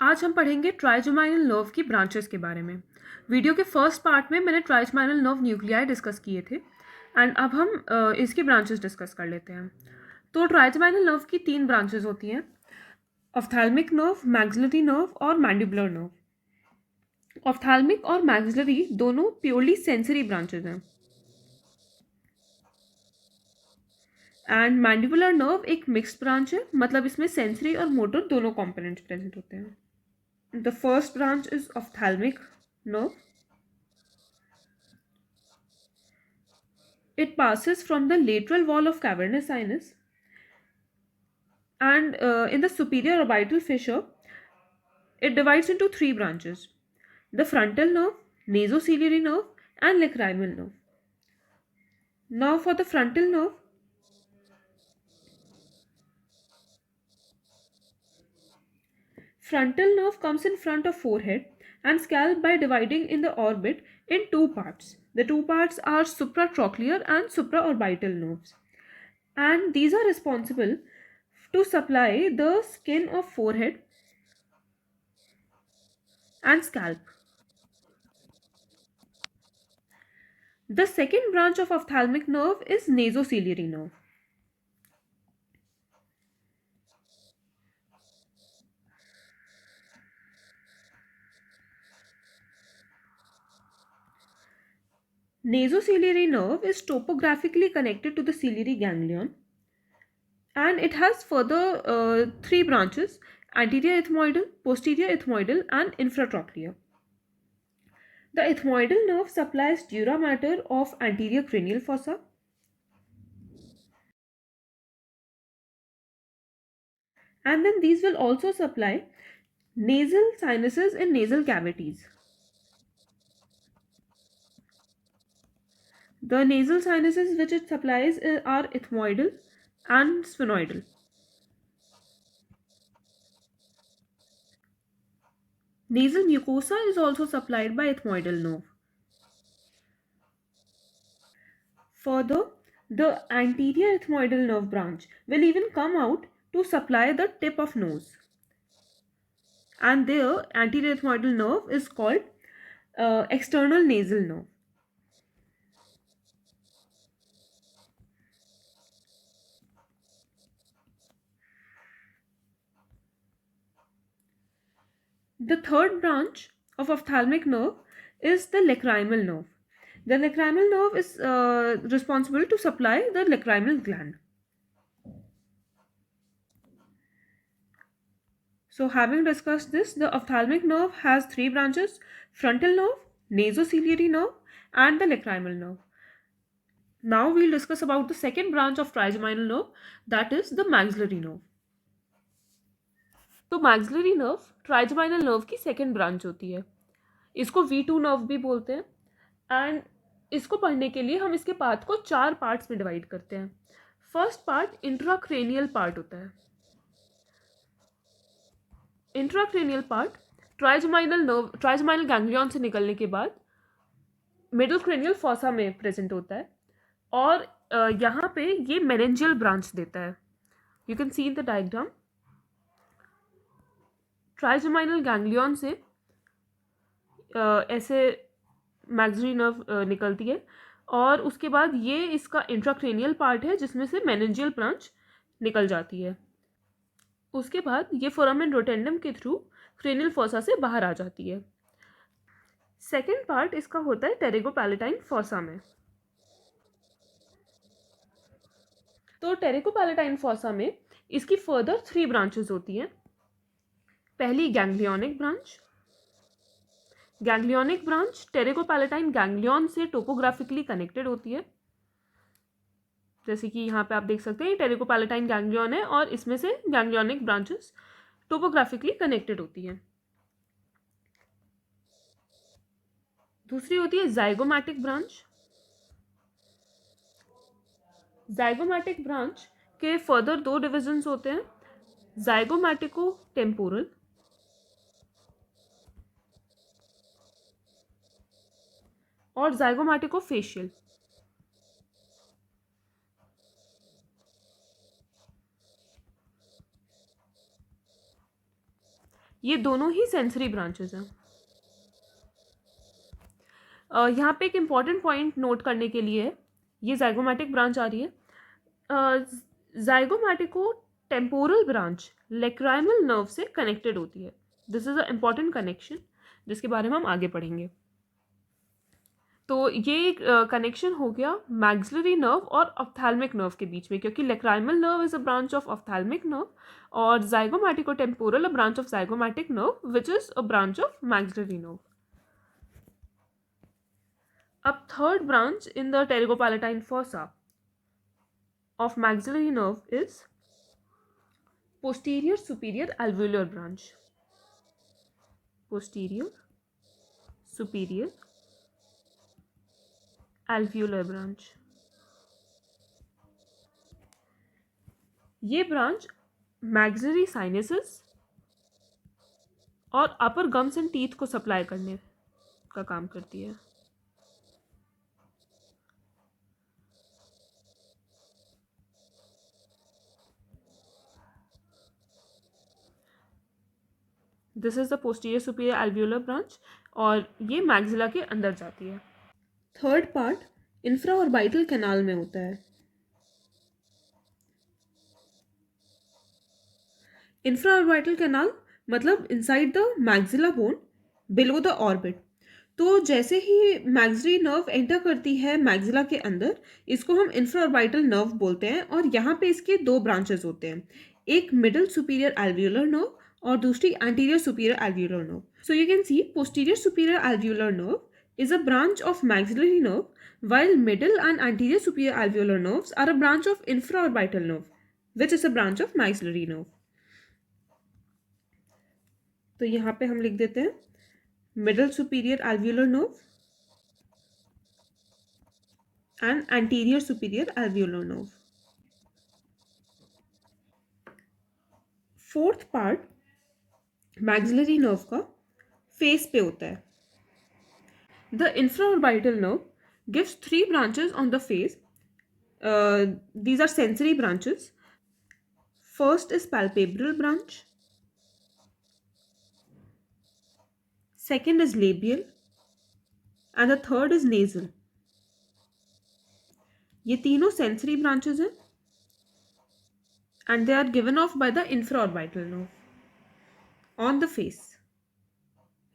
आज हम पढ़ेंगे ट्राइजेमाइनल नर्व की ब्रांचेस के बारे में। वीडियो के फर्स्ट पार्ट में मैंने ट्राइजेमाइनल नर्व न्यूक्लियाई डिस्कस किए थे एंड अब हम इसकी ब्रांचेस डिस्कस कर लेते हैं। तो ट्राइजेमाइनल नर्व की 3 ब्रांचेस होती हैं, ऑफ्थैल्मिक नर्व, मैक्सिलरी नर्व और मैंडिबुलर नर्व। ऑफ्थैल्मिक और मैक्सिलरी दोनों प्योरली सेंसरी ब्रांचेस हैं एंड मैंडिबुलर नर्व एक मिक्स्ड ब्रांच है, मतलब इसमें सेंसरी और मोटर दोनों कॉम्पोनेंट्स प्रेजेंट होते हैं। The first branch is ophthalmic nerve. It passes from the lateral wall of cavernous sinus and in the superior orbital fissure, it divides into 3 branches: the frontal nerve, nasociliary nerve, and lacrimal nerve. Now, for the frontal nerve, frontal nerve comes in front of forehead and scalp by dividing in the orbit in 2 parts. The 2 parts are supratrochlear and supraorbital nerves, and these are responsible to supply the skin of forehead and scalp. The second branch of ophthalmic nerve is nasociliary nerve. Nasociliary nerve is topographically connected to the ciliary ganglion, and it has further 3 branches: anterior ethmoidal, posterior ethmoidal, and infratrochlear. The ethmoidal nerve supplies dura mater of anterior cranial fossa, and then these will also supply nasal sinuses in nasal cavities. The nasal sinuses which it supplies are ethmoidal and sphenoidal. Nasal mucosa is also supplied by ethmoidal nerve. Further, the anterior ethmoidal nerve branch will even come out to supply the tip of nose. And their anterior ethmoidal nerve is called external nasal nerve. The third branch of ophthalmic nerve is the lacrimal nerve. The lacrimal nerve is responsible to supply the lacrimal gland. So having discussed this, the ophthalmic nerve has 3 branches: frontal nerve, nasociliary nerve, and the lacrimal nerve. Now we'll discuss about the second branch of trigeminal nerve, that is the maxillary nerve. तो maxillary nerve trigeminal nerve की second branch होती है। इसको V2 nerve भी बोलते हैं and इसको पढ़ने के लिए हम इसके पार्ट को 4 पार्ट्स में डिवाइड करते हैं। फर्स्ट पार्ट इंट्राक्रेनियल पार्ट होता है। इंट्राक्रेनियल पार्ट ट्राइजेमाइनल गैंग्लियन से निकलने के बाद मिडिल क्रेनियल फॉसा में प्रेजेंट होता है और यहाँ पे ये मेरेंजियल ब्रांच देता है। You can C in the diagram, trigeminal ganglion से ऐसे मैक्सिलरी नर्व निकलती है और उसके बाद ये इसका इंट्राक्रेनियल पार्ट है जिसमें से मेरेंजियल ब्रांच निकल जाती है। उसके बाद ये फोरामेन रोटेंडम के थ्रू क्रेनियल फॉसा से बाहर आ जाती है। सेकेंड पार्ट इसका होता है टेरिगोपैलेटाइन फॉसा में। तो टेरिगोपैलेटाइन फॉसा में इसकी फर्दर 3 ब्रांचेस होती हैं। पहली ganglionic branch. Ganglionic branch pterygopalatine ganglion से टोपोग्राफिकली कनेक्टेड होती है, जैसे कि यहाँ पे आप देख सकते हैं टेरिगोपैलेटाइन गैंग्लियन है और इसमें से गैंग्लियोनिक ब्रांचेस टोपोग्राफिकली कनेक्टेड होती हैं। दूसरी होती है जाइगोमैटिक ब्रांच। जाइगोमैटिक ब्रांच के फर्दर 2 डिविजन्स होते हैं, जाइगोमैटिको टेम्पोरल और जाइगोमैटिको फेशियल। ये दोनों ही सेंसरी ब्रांचेस हैं। यहाँ पे एक इम्पॉर्टेंट पॉइंट नोट करने के लिए है, ये जाइगोमैटिक ब्रांच आ रही है। जाइगोमैटिको टेम्पोरल ब्रांच लेक्राइमल नर्व से कनेक्टेड होती है। This is a important connection जिसके बारे में हम आगे पढ़ेंगे। तो ये कनेक्शन हो गया मैक्सिलरी नर्व और ऑप्थैल्मिक नर्व के बीच में, क्योंकि lacrimal nerve is a branch of ophthalmic nerve और zygomaticotemporal a branch of zygomatic nerve which is a branch of maxillary nerve. अब third branch in the pterygopalatine fossa of maxillary nerve is posterior superior alveolar branch. Posterior superior alveolar branch. ये branch maxillary sinuses और अपर gums and teeth को supply करने का काम करती है। This is the posterior superior alveolar branch और ये मैक्सिला के अंदर जाती है। थर्ड पार्ट इंफ्राऑर्बिटल कैनाल में होता है। इंफ्राऑर्बिटल कैनाल मतलब inside the maxilla bone below the orbit. तो जैसे ही मैक्सिलरी नर्व एंटर करती है मैक्सिला के अंदर, इसको हम इंफ्राऑर्बिटल नर्व बोलते हैं और यहाँ पे इसके दो ब्रांचेस होते हैं, एक मिडिल सुपीरियर एल्वियोलर नर्व और दूसरी anterior superior alveolar nerve. So you can C posterior superior alveolar nerve is a branch of maxillary nerve, while middle and anterior superior alveolar nerves are a branch of infraorbital nerve, which is a branch of maxillary nerve. तो यहाँ पे हम लिख देते हैं middle superior alveolar nerve and anterior superior alveolar nerve. Fourth part maxillary nerve का face पे होता है। The infraorbital nerve gives 3 branches on the face. These are sensory branches. First is palpebral branch. Second is labial. And the third is nasal. ये तीनों sensory branches हैं and they are given off by the infraorbital nerve on the face.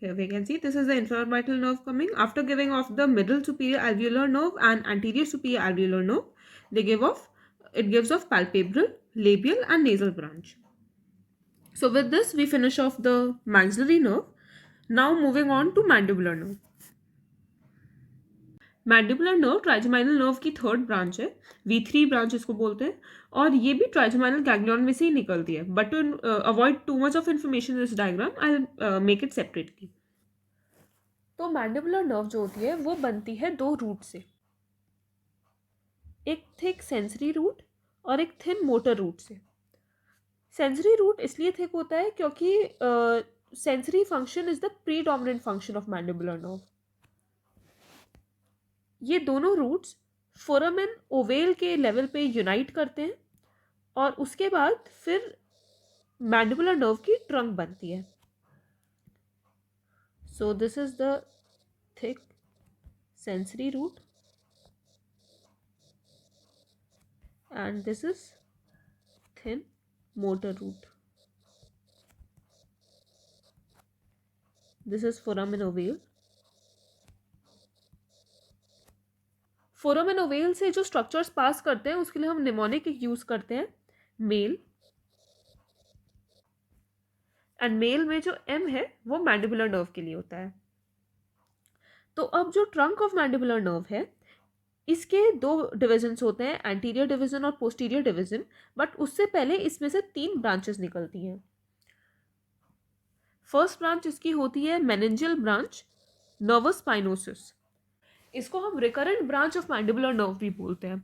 Here we can see this is the infraorbital nerve coming. After giving off the middle superior alveolar nerve and anterior superior alveolar nerve, it gives off palpebral, labial and nasal branch. So with this we finish off the maxillary nerve. Now moving on to mandibular nerve. Mandibular nerve trigeminal nerve की third branch है, V3 branch इसको बोलते हैं और ये भी trigeminal ganglion में से ही निकलती है। But to avoid too much of information in this diagram I make it separately. तो मैंडिबुलर नर्व जो होती है वो बनती है दो रूट से, एक थिक सेंसरी रूट और एक थिन मोटर रूट से। सेंसरी रूट इसलिए थिक होता है क्योंकि sensory function is the predominant function of mandibular nerve. ये दोनों रूट्स फोरामेन ओवेल के लेवल पे यूनाइट करते हैं और उसके बाद फिर मैंडिबुलर नर्व की ट्रंक बनती है। So this is the thick sensory root and this is thin motor root. This is foramen ovale. Foramen ovale से जो स्ट्रक्चर्स पास करते हैं उसके लिए हम निमोनिक यूज करते हैं मेल, एंड मेल में जो एम है वो मैंडिबुलर नर्व के लिए होता है। तो अब जो ट्रंक ऑफ मैंडिबुलर नर्व है इसके दो डिविजन्स होते हैं, एंटीरियर डिवीजन और पोस्टीरियर डिवीजन, बट उससे पहले इसमें से 3 ब्रांचेस निकलती हैं। फर्स्ट ब्रांच इसकी होती है मेनिंजियल ब्रांच, नर्वस स्पाइनोसिस। इसको हम recurrent branch of mandibular nerve भी बोलते हैं।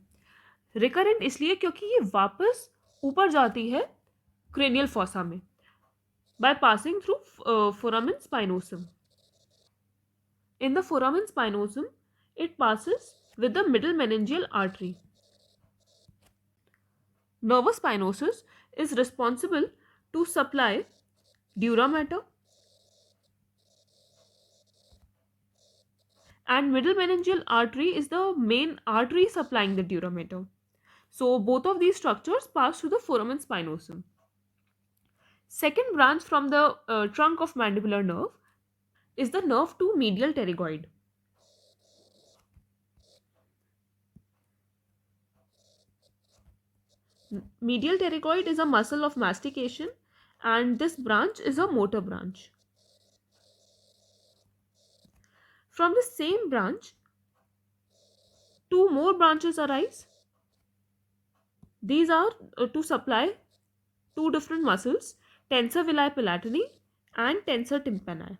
रिकरेंट इसलिए क्योंकि ये वापस ऊपर जाती है क्रेनियल फॉसा में by passing through foramen spinosum. In the foramen spinosum it passes with the middle meningeal artery. Nervous spinosus is responsible to supply dura mater, and middle meningeal artery is the main artery supplying the dura mater. So both of these structures pass through the foramen spinosum. Second branch from the trunk of mandibular nerve is the nerve to medial pterygoid. Medial pterygoid is a muscle of mastication, and this branch is a motor branch. From the same branch, two more branches arise. These are to supply two different muscles, tensor villi palatini and tensor tympani.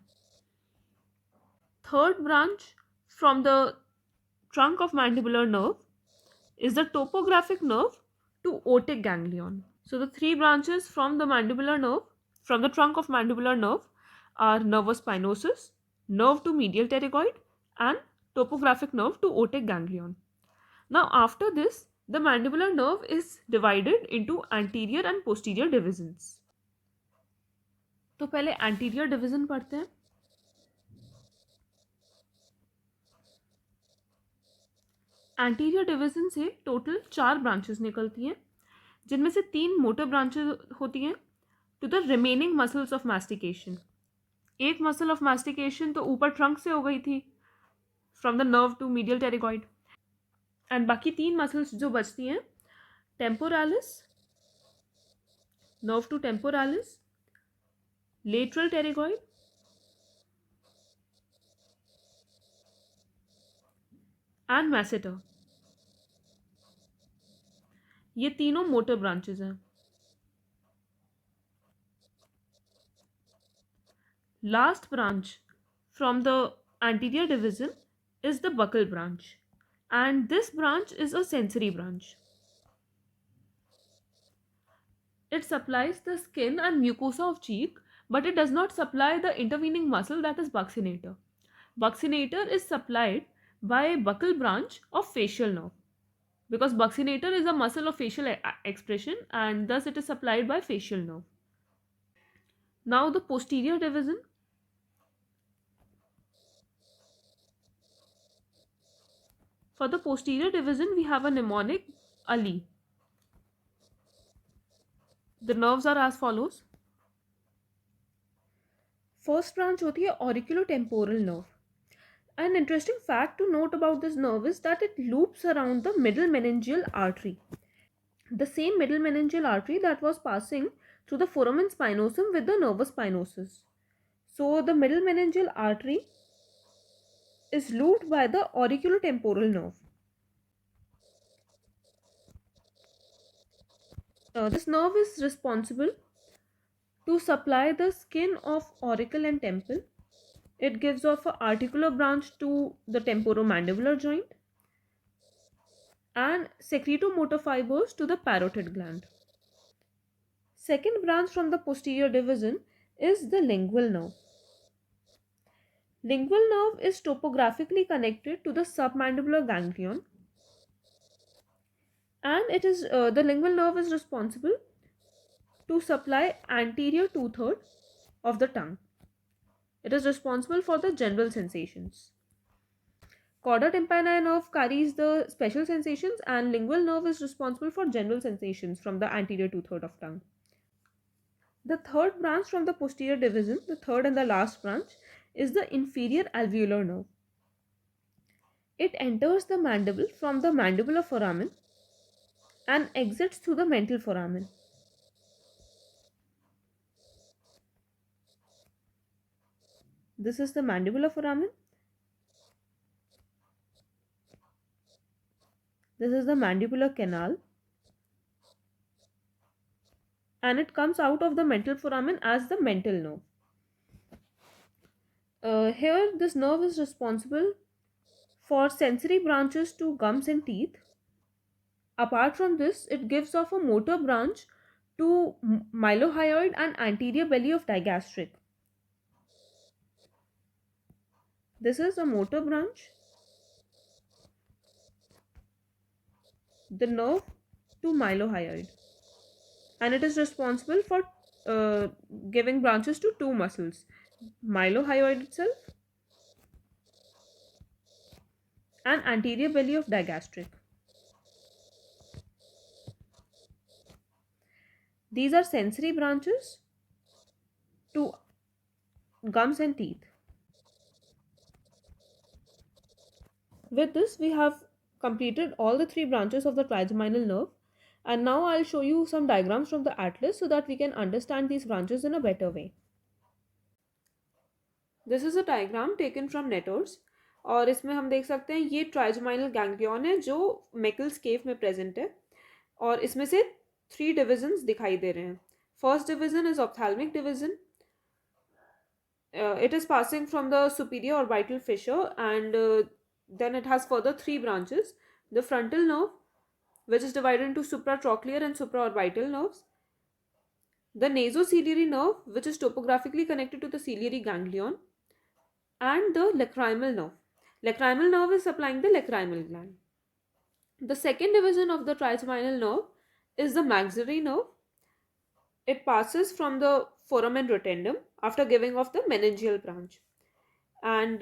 Third branch from the trunk of mandibular nerve is the topographic nerve to otic ganglion. So the three branches from the mandibular nerve, from the trunk of mandibular nerve, are nervus spinosus, nerve to medial pterygoid, and topographic nerve to otic ganglion. Now after this, the mandibular nerve is divided into anterior and posterior divisions. तो पहले anterior division पढ़ते हैं. Anterior division से total 4 branches निकलती हैं, जिनमें से 3 motor branches होती हैं to the remaining muscles of mastication. एक मसल ऑफ मास्टिकेशन तो ऊपर ट्रंक से हो गई थी, from the nerve to medial pterygoid, and बाकी 3 मसल्स जो बचती हैं, temporalis, nerve to temporalis, lateral pterygoid and masseter. ये तीनों मोटर ब्रांचेस हैं. Last branch from the anterior division is the buccal branch, and this branch is a sensory branch. It supplies the skin and mucosa of cheek, but it does not supply the intervening muscle, that is buccinator. Buccinator is supplied by buccal branch of facial nerve, because buccinator is a muscle of facial expression, and thus it is supplied by facial nerve. Now the posterior division. For the posterior division, we have a mnemonic Ali. The nerves are as follows. First branch होती है auriculotemporal nerve. An interesting fact to note about this nerve is that it loops around the middle meningeal artery. The same middle meningeal artery that was passing through the foramen spinosum with the nervus spinosus. So the middle meningeal artery is looped by the auriculotemporal nerve. This nerve is responsible to supply the skin of auricle and temple. It gives off an articular branch to the temporomandibular joint and secretomotor fibers to the parotid gland. Second branch from the posterior division is the lingual nerve. Lingual nerve is topographically connected to the submandibular ganglion, and it is the lingual nerve is responsible to supply anterior 2/3 of the tongue. It is responsible for the general sensations. Cauda tympani nerve carries the special sensations, and lingual nerve is responsible for general sensations from the anterior 2/3 of tongue. The third branch from the posterior division, the third and the last branch, is the inferior alveolar nerve. It enters the mandible from the mandibular foramen and exits through the mental foramen. This is the mandibular foramen. This is the mandibular canal. And it comes out of the mental foramen as the mental nerve. Here, this nerve is responsible for sensory branches to gums and teeth. Apart from this, it gives off a motor branch to mylohyoid and anterior belly of digastric. This is a motor branch. The nerve to mylohyoid. And it is responsible for giving branches to two muscles, mylohyoid itself and anterior belly of digastric. These are sensory branches to gums and teeth. With this, we have completed all the three branches of the trigeminal nerve, and now I'll show you some diagrams from the atlas so that we can understand these branches in a better way. This is a diagram taken from Netters, और इसमें हम देख सकते हैं ये trigeminal ganglion है जो मेकल्स केव में प्रेजेंट है, और इसमें से 3 डिविजन्स दिखाई दे रहे हैं. First division is ophthalmic division. It is passing from the superior orbital fissure, and then it has further 3 branches. The frontal nerve, which is divided into supratrochlear and supraorbital nerves. The nasociliary nerve, which is topographically connected to the ciliary ganglion. And the lacrimal nerve. Lacrimal nerve is supplying the lacrimal gland. The second division of the trigeminal nerve is the maxillary nerve. It passes from the foramen rotundum after giving off the meningeal branch. And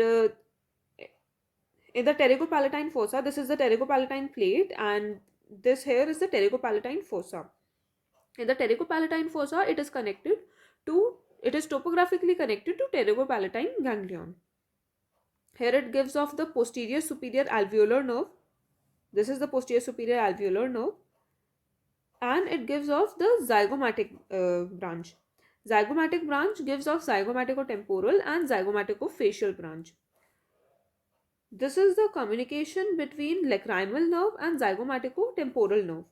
in the pterygopalatine fossa, this is the pterygopalatine plate, and this here is the pterygopalatine fossa. In the pterygopalatine fossa, it is topographically connected to pterygopalatine ganglion. Here it gives off the posterior superior alveolar nerve. This is the posterior superior alveolar nerve. And it gives off the zygomatic branch. Zygomatic branch gives off zygomaticotemporal and zygomaticofacial branch. This is the communication between lacrimal nerve and zygomaticotemporal nerve.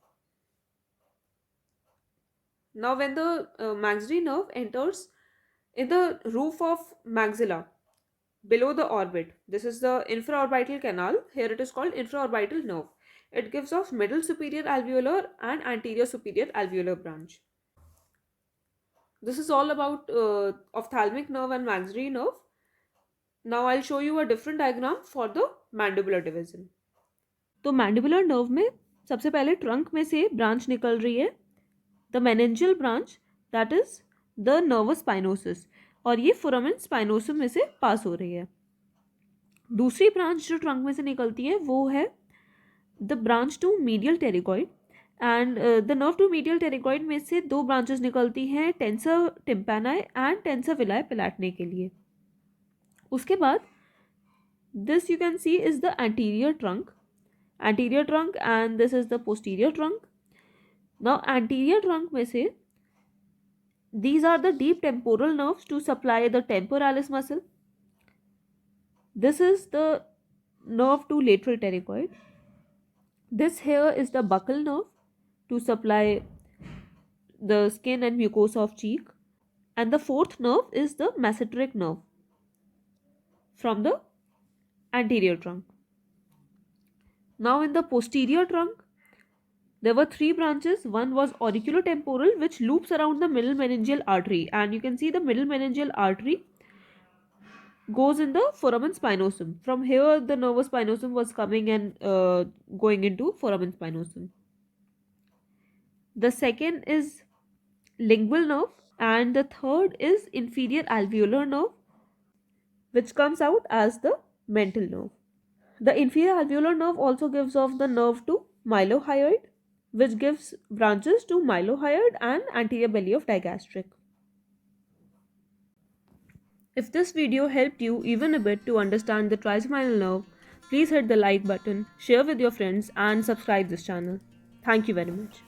Now when the maxillary nerve enters in the roof of maxilla, below the orbit, this is the infraorbital canal. Here it is called infraorbital nerve. It gives off middle superior alveolar and anterior superior alveolar branch. This is all about ophthalmic nerve and maxillary nerve. Now I'll show you a different diagram for the mandibular division. तो mandibular nerve में सबसे पहले trunk में से branch निकल रही है, the meningeal branch, that is the nervus spinosus, और ये foramen spinosum में से पास हो रही है. दूसरी ब्रांच जो ट्रंक में से निकलती है वो है the branch to medial pterygoid, and the nerve to medial pterygoid में से 2 ब्रांचेस निकलती हैं tensor tympani and tensor veli palatini के लिए. उसके बाद this you can see is the anterior trunk and this is the posterior trunk. Now anterior trunk में से these are the deep temporal nerves to supply the temporalis muscle. This is the nerve to lateral pterygoid. This here is the buccal nerve to supply the skin and mucosa of cheek. And the fourth nerve is the masseteric nerve from the anterior trunk. Now in the posterior trunk, there were 3 branches. One was auriculotemporal, which loops around the middle meningeal artery, and you can see the middle meningeal artery goes in the foramen spinosum. From here the nervus spinosum was coming and going into foramen spinosum. The second is lingual nerve, and the third is inferior alveolar nerve, which comes out as the mental nerve. The inferior alveolar nerve also gives off the nerve to mylohyoid, which gives branches to mylohyoid and anterior belly of digastric. If this video helped you even a bit to understand the trigeminal nerve, please hit the like button, share with your friends and subscribe this channel. Thank you very much.